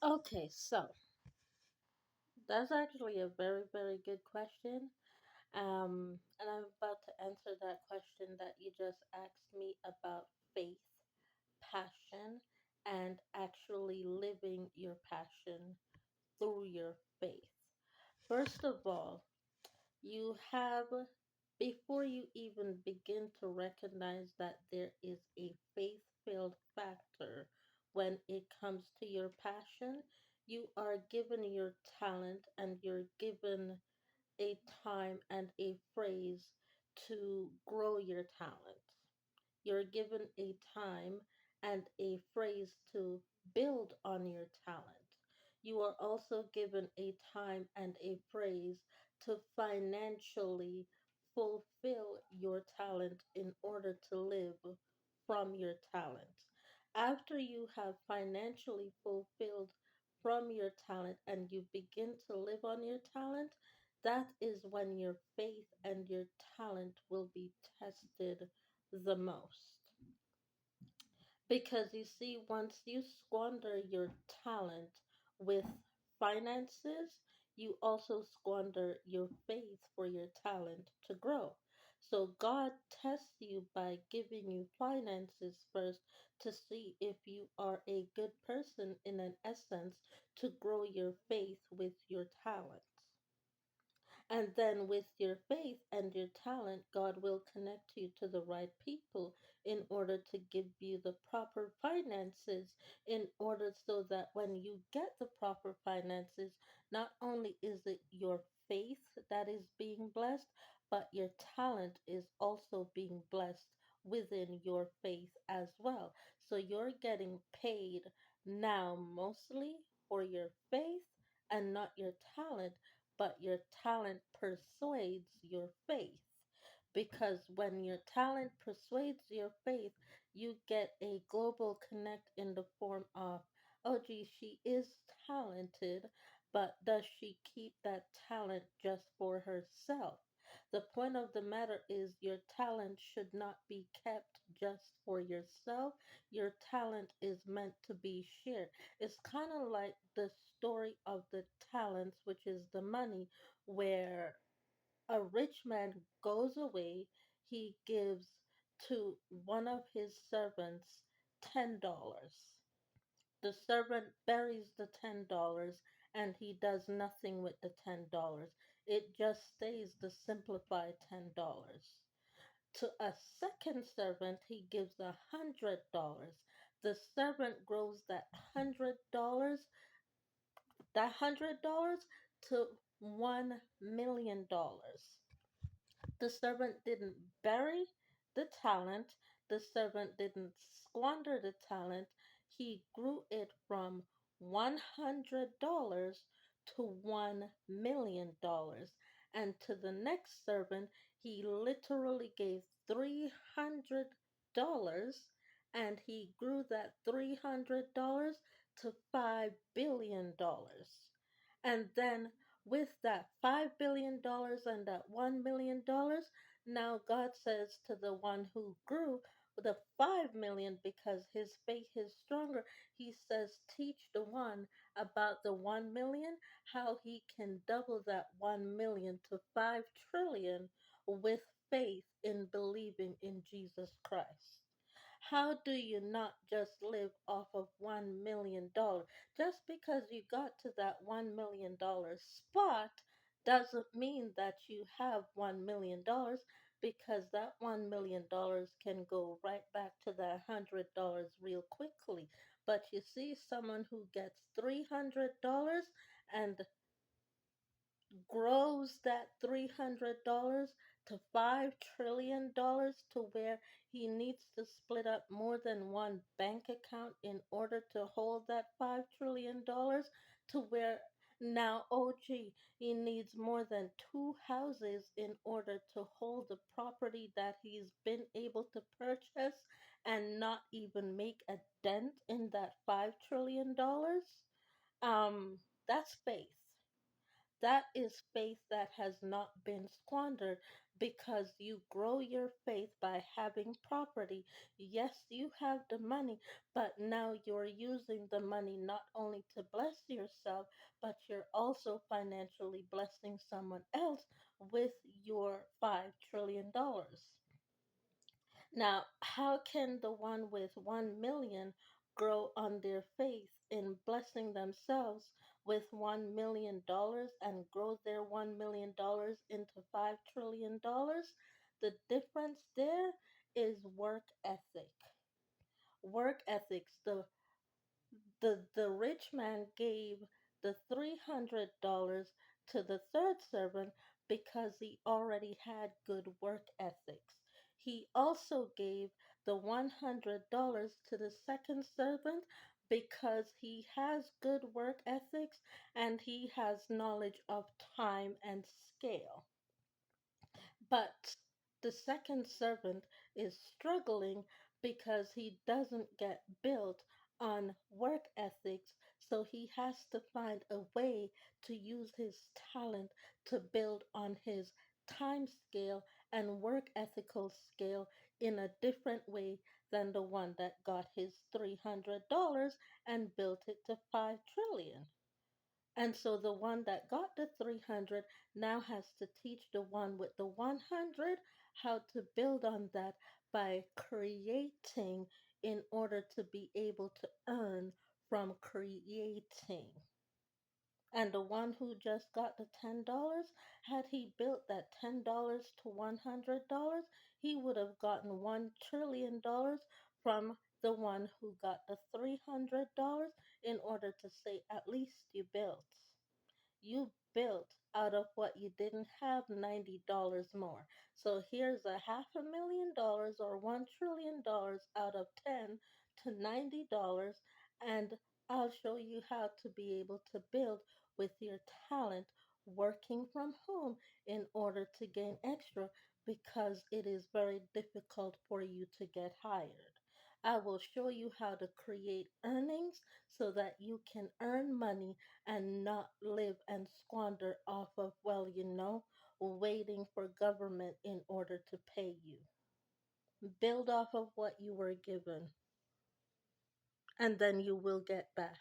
Okay, so that's actually a very, very good question. And I'm about to answer that question that you just asked me about faith, passion, and actually living your passion through your faith. First of all, you have, before you even begin to recognize that there is a faith filled factor when it comes to your passion, you are given your talent and you're given a time and a phrase to grow your talent. You're given a time and a phrase to build on your talent. You are also given a time and a phrase to financially fulfill your talent in order to live from your talent. After you have financially fulfilled from your talent and you begin to live on your talent, that is when your faith and your talent will be tested the most. Because you see, once you squander your talent with finances, you also squander your faith for your talent to grow. So God tests you by giving you finances first to see if you are a good person in an essence to grow your faith with your talent. And then with your faith and your talent, God will connect you to the right people in order to give you the proper finances, in order so that when you get the proper finances, not only is it your faith that is being blessed, but your talent is also being blessed within your faith as well. So you're getting paid now mostly for your faith and not your talent, but your talent persuades your faith. Because when your talent persuades your faith, you get a global connect in the form of, oh, gee, she is talented, but does she keep that talent just for herself? The point of the matter is your talent should not be kept just for yourself. Your talent is meant to be shared. It's kind of like the story of the talents, which is the money, where a rich man goes away, he gives to one of his servants $10. The servant buries the $10 and he does nothing with the $10. It just stays the simplified $10. To a second servant, he gives $100. The servant grows that $100 to $1 million. The servant didn't bury the talent, the servant didn't squander the talent. He grew it from $100 to $1 million. And to the next servant, he literally gave $300 and he grew that $300 to $5 billion. And then with that $5 billion and that $1 million, now God says to the one who grew the 5 million because his faith is stronger, he says, teach the one about the 1 million, how he can double that 1 million to 5 trillion with faith in believing in Jesus Christ. How do you not just live off of $1 million? Just because you got to that $1 million spot doesn't mean that you have $1 million, because that $1 million can go right back to that $100 real quickly. But you see, someone who gets $300 and grows that $300 to $5 trillion, to where he needs to split up more than one bank account in order to hold that $5 trillion, to where now, oh gee, he needs more than two houses in order to hold the property that he's been able to purchase and not even make a dent in that $5 trillion. That's faith. That is faith that has not been squandered. because you grow your faith by having property. Yes, you have the money, but now you're using the money not only to bless yourself, but you're also financially blessing someone else with your $5 trillion. Now, how can the one with 1 million grow on their faith in blessing themselves with $1 million and grow their $1 million into $5 trillion? The difference there is work ethic. Work ethics. The rich man gave the $300 to the third servant because he already had good work ethics. He also gave the $100 to the second servant because he has good work ethics and he has knowledge of time and scale. But the second servant is struggling because he doesn't get built on work ethics, so he has to find a way to use his talent to build on his time scale and work ethical scale in a different way than the one that got his $300 and built it to 5 trillion. And so the one that got the 300 now has to teach the one with the 100 how to build on that by creating in order to be able to earn from creating. And the one who just got the $10, had he built that $10 to $100, he would have gotten $1 trillion from the one who got the $300 in order to say, at least you built. You built out of what you didn't have $90 more. So here's a $500,000 or $1 trillion out of 10 to $90, and I'll show you how to be able to build with your talent working from home in order to gain extra because it is very difficult for you to get hired. I will show you how to create earnings so that you can earn money and not live and squander off of, well, waiting for government in order to pay you. Build off of what you were given, and then you will get back.